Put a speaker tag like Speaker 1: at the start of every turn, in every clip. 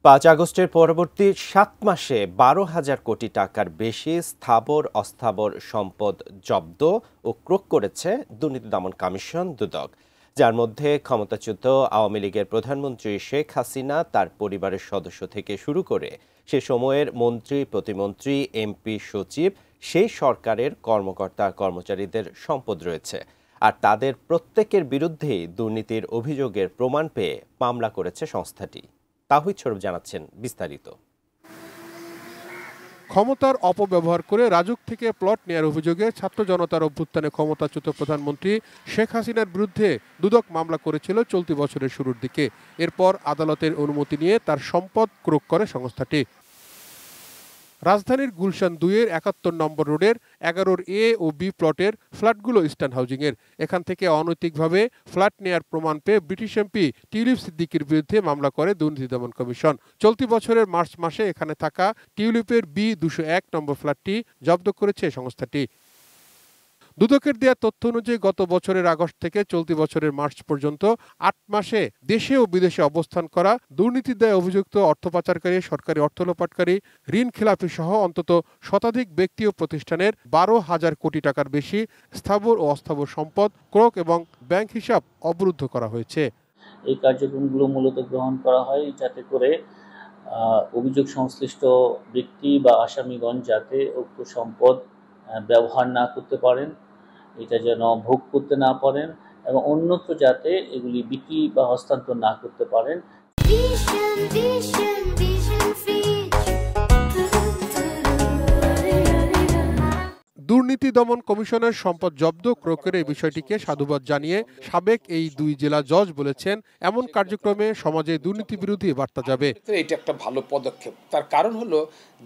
Speaker 1: 5 আগস্টের পরবর্তী 7 মাসে 12,000 কোটি টাকার বেশি স্থাবর অস্থাবর সম্পদ জব্দ ও ক্রোক করেছে দুর্নীতি দমন কমিশন দুদক, যার মধ্যে ক্ষমতাচ্যুত আওয়ামী লীগের প্রধানমন্ত্রী শেখ হাসিনা, তার পরিবারের সদস্য থেকে শুরু করে সে সময়ের মন্ত্রী, প্রতিমন্ত্রী, এমপি, সচিব, সেই সরকারের কর্মকর্তা কর্মচারীদের সম্পদ রয়েছে। আর তাদের প্রত্যেকের বিরুদ্ধেই দুর্নীতির অভিযোগের প্রমাণ পেয়ে মামলা করেছে সংস্থাটি। তাহিদ শরীফ জানাচ্ছেন বিস্তারিত।
Speaker 2: ক্ষমতার অপব্যবহার করে রাজুক থেকে প্লট নেয়ার অভিযোগে ছাত্র জনতার অভ্যুত্থানে ক্ষমতাচ্যুত প্রধানমন্ত্রী শেখ হাসিনার বিরুদ্ধে দুদক মামলা করেছিল চলতি বছরের শুরুর দিকে। এরপর আদালতের অনুমতি নিয়ে তার সম্পদ ক্রোক করে সংস্থাটি। রাজধানীর গুলশান 2-এর 71 নম্বর রোডের 11-র এ ও বি প্লটের ফ্ল্যাটগুলো ইস্টার্ন হাউজিংয়ের। এখান থেকে অনৈতিকভাবে ফ্ল্যাট নেয়ার প্রমাণ পেয়ে ব্রিটিশ এমপি টিউলিপ সিদ্দিকীর বিরুদ্ধে মামলা করে দুর্নীতি দমন কমিশন। চলতি বছরের মার্চ মাসে এখানে থাকা টিউলিপের B-201 নম্বর ফ্ল্যাটটি জব্দ করেছে সংস্থাটি। দুদকের দেয়া তথ্য অনুযায়ী গত বছরের আগস্ট থেকে চলতি বছরের মার্চ পর্যন্ত 8 মাসে দেশে ও বিদেশে অবস্থান করা, দুর্নীতির দায়ে অভিযুক্ত অর্থ পাচারকারী, সরকারি অর্থ লোপাটকারী, ঋণ খেলাপি সহ অন্তত শতাধিক ব্যক্তি ও প্রতিষ্ঠানের 12,000 কোটি টাকার বেশি স্থাবর ও অস্থাবর সম্পদ ক্রোক এবং ব্যাংক হিসাব অবরুদ্ধ করা হয়েছে।
Speaker 3: এই কার্যক্রমগুলো মূলত গ্রহণ করা হয় যাতে করে অভিযোগ সংশ্লিষ্ট ব্যক্তি বা আসামিগণ যাতে উক্ত সম্পদ ব্যবহার না করতে পারেন, এটা যেন ভোগ করতে না পারেন এবং অন্যত্র যাতে এগুলি বিক্রি বা হস্তান্তর না করতে পারেন।
Speaker 2: দুর্নীতি দমন কমিশনের সম্পদ জব্দ ক্রোকের এই বিষয়টিকে সাধুবাদ জানিয়ে সাবেক এই 2 জেলা জজ বলেছেন, এমন কার্যক্রমে সমাজে দুর্নীতি বিরোধী বার্তা যাবে।
Speaker 4: এটা একটা ভালো পদক্ষেপ। তার কারণ হলো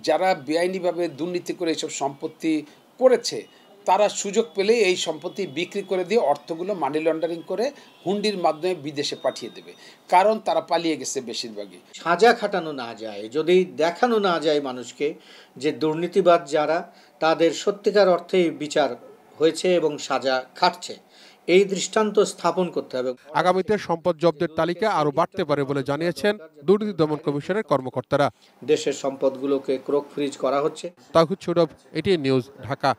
Speaker 4: যারা বেআইনিভাবে দুর্নীতি করে এসব সম্পত্তি করেছে তারা সুযোগ পেলে এই সম্পত্তি বিক্রি করে দিয়ে অর্থগুলো মানি লন্ডারিং করে হুন্ডির মাধ্যমে বিদেশে পাঠিয়ে দেবে, কারণ তারা পালিয়ে গেছে বেশিরভাগই।
Speaker 5: সাজা খাটানো না যায়, যদি দেখানো না যায় মানুষকে যে দুর্নীতিবাদ যারা, তাদের সত্যিকার অর্থেই বিচার হয়েছে এবং সাজা খাটছে, এই দৃষ্টান্ত স্থাপন করতে হবে।
Speaker 2: আগামীতে সম্পদ জব্দের তালিকা আরো বাড়তে পারে বলে জানিয়েছেন দুর্নীতি দমন কমিশনের কর্মকর্তারা।
Speaker 5: দেশের সম্পদগুলোকে ক্রোক ফ্রিজ করা হচ্ছে।
Speaker 2: তাহিদ শরীফ, এটিএন নিউজ, ঢাকা।